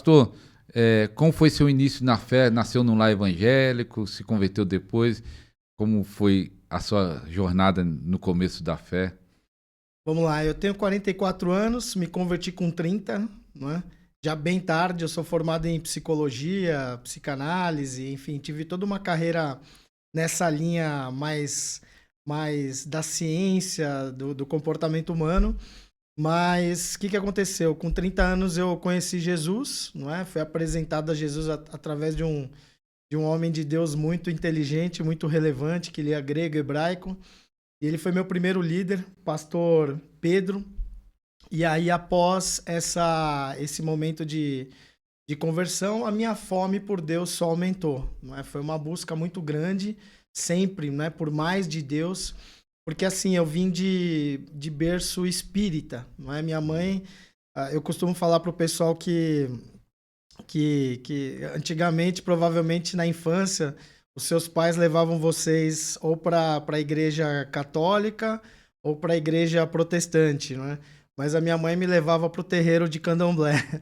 Pastor, como foi seu início na fé? Nasceu num lar evangélico, se converteu depois? Como foi a sua jornada no começo da fé? Vamos lá, eu tenho 44 anos, me converti com 30, né? Já bem tarde, eu sou formado em psicologia, psicanálise, enfim, tive toda uma carreira nessa linha mais da ciência, do comportamento humano. Mas o que aconteceu? Com 30 anos eu conheci Jesus, não é? Fui apresentado a Jesus através de um homem de Deus muito inteligente, muito relevante, que lia grego e hebraico. E ele foi meu primeiro líder, pastor Pedro. E aí, após esse momento de conversão, a minha fome por Deus só aumentou. Não é? Foi uma busca muito grande, sempre, não é? Por mais de Deus. Porque assim, eu vim de berço espírita, não é? Minha mãe, eu costumo falar pro pessoal que antigamente, provavelmente na infância, os seus pais levavam vocês ou para a igreja católica ou para a igreja protestante, não é? Mas a minha mãe me levava para o terreiro de Candomblé.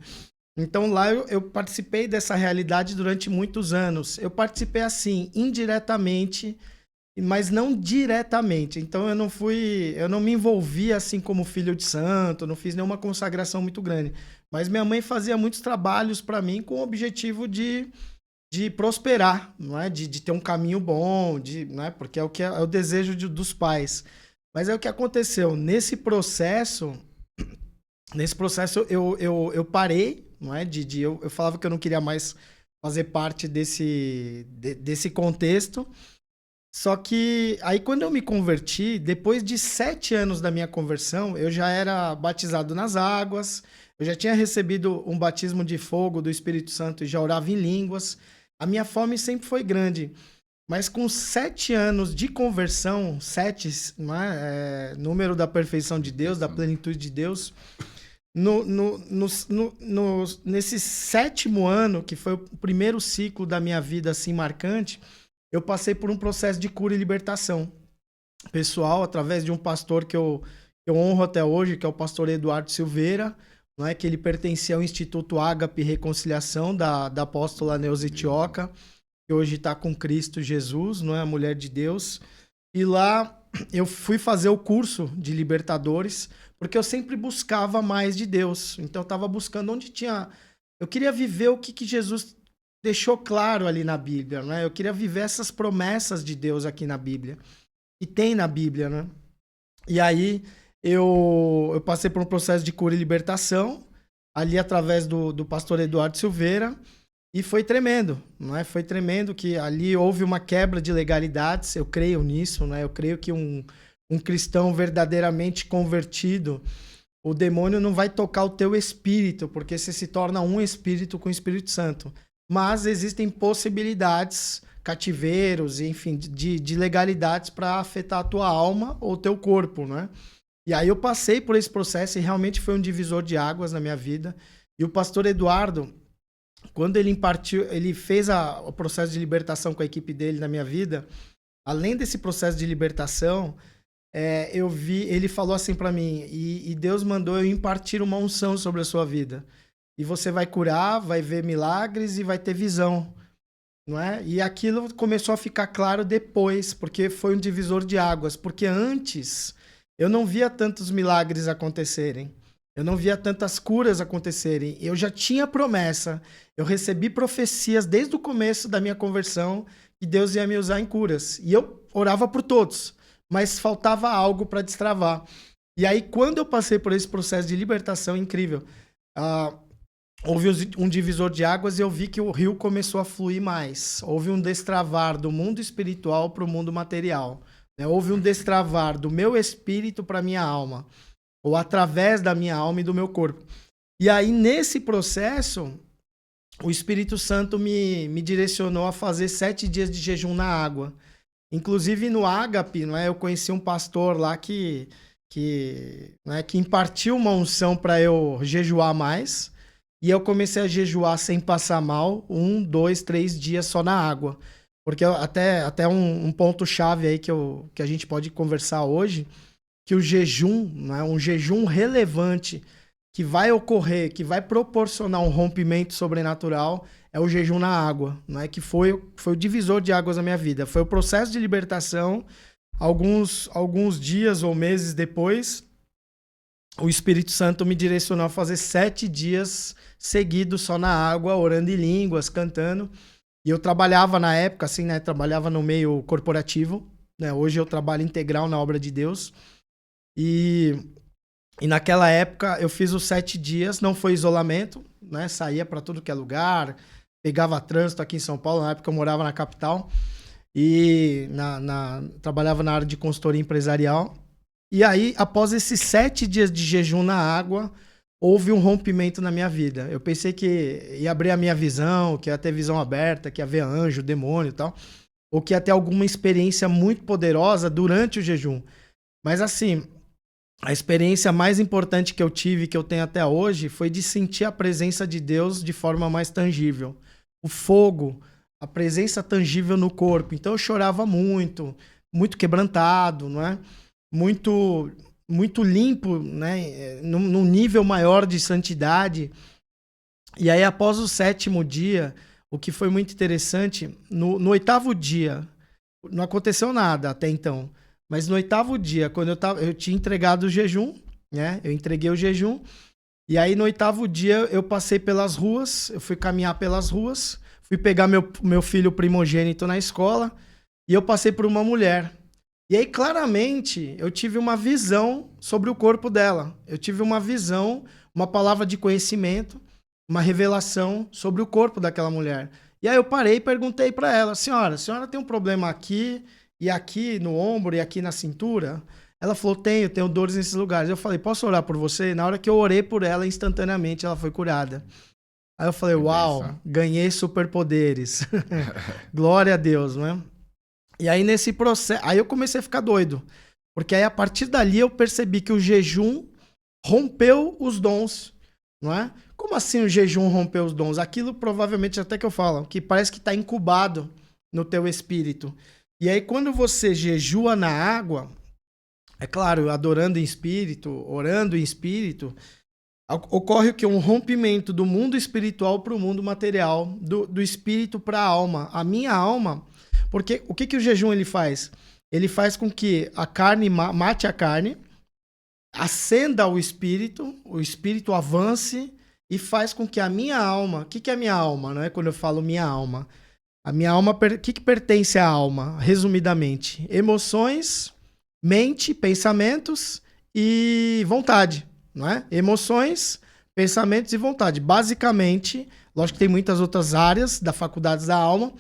Então lá eu participei dessa realidade durante muitos anos. Eu participei assim, indiretamente, mas não diretamente. Então eu não me envolvi assim como filho de santo, não fiz nenhuma consagração muito grande. Mas minha mãe fazia muitos trabalhos para mim com o objetivo de prosperar, não é? De ter um caminho bom, não é? Porque é o desejo dos pais. Mas é o que aconteceu. Nesse processo eu parei, não é? Eu falava que eu não queria mais fazer parte desse contexto. Só que aí quando eu me converti, depois de 7 anos da minha conversão, eu já era batizado nas águas, eu já tinha recebido um batismo de fogo do Espírito Santo e já orava em línguas. A minha fome sempre foi grande. Mas com 7 anos de conversão, 7, não é? Número da perfeição de Deus, da plenitude de Deus, nesse 7º ano, que foi o primeiro ciclo da minha vida assim marcante, eu passei por um processo de cura e libertação pessoal, através de um pastor que eu honro até hoje, que é o pastor Eduardo Silveira, não é? Que ele pertencia ao Instituto Ágape e Reconciliação da apóstola Neuza Itioca, que hoje está com Cristo Jesus, não é? A mulher de Deus. E lá eu fui fazer o curso de libertadores, porque eu sempre buscava mais de Deus. Então eu estava buscando onde tinha... Eu queria viver o que Jesus deixou claro ali na Bíblia, né? Eu queria viver essas promessas de Deus aqui na Bíblia. E tem na Bíblia, né? E aí eu passei por um processo de cura e libertação, ali através do pastor Eduardo Silveira, e foi tremendo, não é? Foi tremendo que ali houve uma quebra de legalidades, eu creio nisso, né? Eu creio que um cristão verdadeiramente convertido, o demônio não vai tocar o teu espírito, porque você se torna um espírito com o Espírito Santo. Mas existem possibilidades, cativeiros, enfim, de legalidades para afetar a tua alma ou o teu corpo, né? E aí eu passei por esse processo e realmente foi um divisor de águas na minha vida. E o pastor Eduardo, quando ele fez o processo de libertação com a equipe dele na minha vida, além desse processo de libertação, eu vi, ele falou assim para mim, e Deus mandou eu impartir uma unção sobre a sua vida. E você vai curar, vai ver milagres e vai ter visão, não é? E aquilo começou a ficar claro depois, porque foi um divisor de águas. Porque antes eu não via tantos milagres acontecerem, eu não via tantas curas acontecerem. Eu já tinha promessa, eu recebi profecias desde o começo da minha conversão que Deus ia me usar em curas. E eu orava por todos, mas faltava algo para destravar. E aí, quando eu passei por esse processo de libertação incrível, houve um divisor de águas e eu vi que o rio começou a fluir mais. Houve um destravar do mundo espiritual para o mundo material, né? Houve um destravar do meu espírito para a minha alma, ou através da minha alma e do meu corpo. E aí, nesse processo, o Espírito Santo me direcionou a fazer 7 dias de jejum na água. Inclusive no Ágape, não é? Eu conheci um pastor lá que impartiu uma unção para eu jejuar mais. E eu comecei a jejuar sem passar mal, 1, 2, 3 dias só na água. Porque até um ponto-chave aí que a gente pode conversar hoje, que o jejum, né, um jejum relevante que vai ocorrer, que vai proporcionar um rompimento sobrenatural, é o jejum na água, né? Que foi o divisor de águas na minha vida. Foi o processo de libertação. Alguns dias ou meses depois, o Espírito Santo me direcionou a fazer 7 dias seguidos só na água, orando em línguas, cantando. E eu trabalhava na época, assim, né? Trabalhava no meio corporativo, né? Hoje eu trabalho integral na obra de Deus. E naquela época eu fiz os 7 dias, não foi isolamento, né? Saía para tudo que é lugar, pegava trânsito aqui em São Paulo, na época eu morava na capital. E trabalhava na área de consultoria empresarial. E aí, após esses 7 dias de jejum na água, houve um rompimento na minha vida. Eu pensei que ia abrir a minha visão, que ia ter visão aberta, que ia ver anjo, demônio e tal. Ou que ia ter alguma experiência muito poderosa durante o jejum. Mas assim, a experiência mais importante que eu tive, que eu tenho até hoje, foi de sentir a presença de Deus de forma mais tangível. O fogo, a presença tangível no corpo. Então eu chorava muito, muito quebrantado, não é? Muito limpo, né? Num nível maior de santidade. E aí, após o 7º dia, o que foi muito interessante, no 8º dia, não aconteceu nada até então, mas no 8º dia, quando eu tinha entregado o jejum, né? Eu entreguei o jejum, e aí no 8º dia eu passei pelas ruas, eu fui caminhar pelas ruas, fui pegar meu filho primogênito na escola, e eu passei por uma mulher. E aí, claramente, eu tive uma visão sobre o corpo dela. Eu tive uma visão, uma palavra de conhecimento, uma revelação sobre o corpo daquela mulher. E aí eu parei e perguntei para ela: a senhora tem um problema aqui e aqui no ombro e aqui na cintura? Ela falou: tenho dores nesses lugares. Eu falei: posso orar por você? Na hora que eu orei por ela, instantaneamente ela foi curada. Aí eu falei: uau, ganhei superpoderes. Glória a Deus, não é? E aí nesse processo, aí eu comecei a ficar doido, porque aí a partir dali eu percebi que o jejum rompeu os dons, não é? Como assim o jejum rompeu os dons? Aquilo provavelmente, até que eu falo, que parece que está incubado no teu espírito. E aí quando você jejua na água, é claro, adorando em espírito, orando em espírito, ocorre o que? Um rompimento do mundo espiritual para o mundo material, do espírito para a alma. A minha alma... Porque o que o jejum ele faz? Ele faz com que a carne mate a carne, acenda o espírito avance e faz com que a minha alma... O que é a minha alma? Não é quando eu falo minha alma. A minha alma... O que pertence à alma? Resumidamente, emoções, mente, pensamentos e vontade. Não é? Emoções, pensamentos e vontade. Basicamente, lógico que tem muitas outras áreas da faculdade da alma,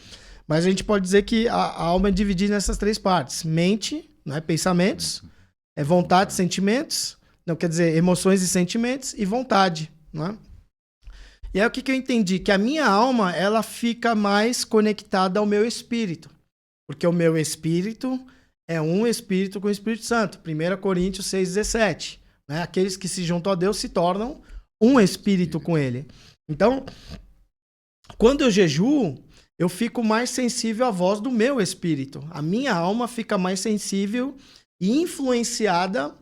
mas a gente pode dizer que a alma é dividida nessas 3 partes. Mente, né? Pensamentos, vontade, sentimentos. Não, quer dizer, emoções e sentimentos e vontade. Né? E aí o que eu entendi? Que a minha alma ela fica mais conectada ao meu espírito. Porque o meu espírito é um espírito com o Espírito Santo. 1 Coríntios 6,17. Né? Aqueles que se juntam a Deus se tornam um espírito com ele. Então, quando eu jejuo, eu fico mais sensível à voz do meu espírito. A minha alma fica mais sensível e influenciada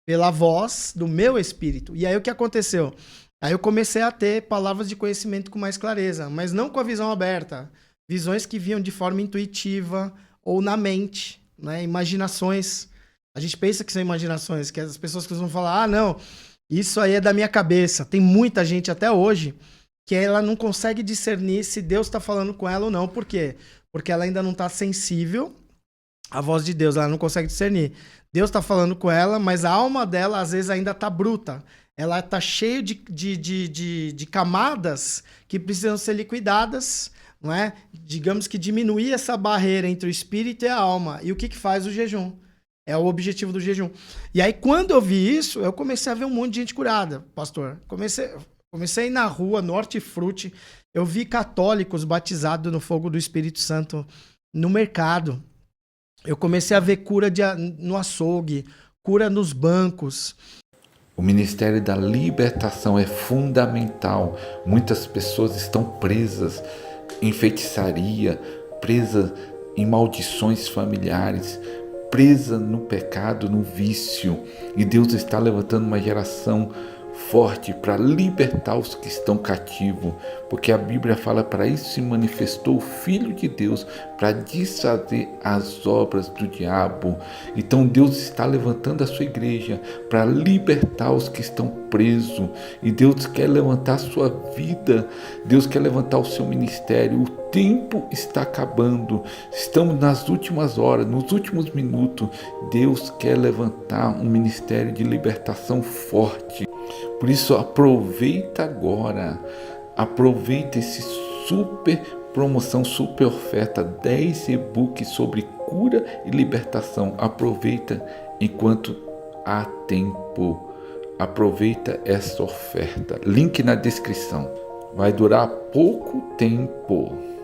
pela voz do meu espírito. E aí o que aconteceu? Aí eu comecei a ter palavras de conhecimento com mais clareza, mas não com a visão aberta. Visões que vinham de forma intuitiva ou na mente, né? Imaginações. A gente pensa que são imaginações, que as pessoas costumam falar: não, isso aí é da minha cabeça. Tem muita gente até hoje que ela não consegue discernir se Deus está falando com ela ou não. Por quê? Porque ela ainda não está sensível à voz de Deus, ela não consegue discernir. Deus está falando com ela, mas a alma dela às vezes ainda está bruta. Ela está cheia de camadas que precisam ser liquidadas, não é? Digamos que diminuir essa barreira entre o espírito e a alma. E o que faz o jejum? É o objetivo do jejum. E aí, quando eu vi isso, eu comecei a ver um monte de gente curada, pastor. Comecei a ir na rua, no hortifruti, eu vi católicos batizados no fogo do Espírito Santo no mercado. Eu comecei a ver cura no açougue, cura nos bancos. O ministério da libertação é fundamental. Muitas pessoas estão presas em feitiçaria, presas em maldições familiares, presas no pecado, no vício. E Deus está levantando uma geração forte para libertar os que estão cativos, porque a Bíblia fala: para isso se manifestou o Filho de Deus, para desfazer as obras do diabo. Então Deus está levantando a sua igreja para libertar os que estão presos, e Deus quer levantar a sua vida, Deus quer levantar o seu ministério. O tempo está acabando, estamos nas últimas horas, nos últimos minutos. Deus quer levantar um ministério de libertação forte. Por isso, aproveita agora, aproveita esse super promoção, super oferta, 10 e-books sobre cura e libertação. Aproveita enquanto há tempo, aproveita essa oferta, link na descrição, vai durar pouco tempo.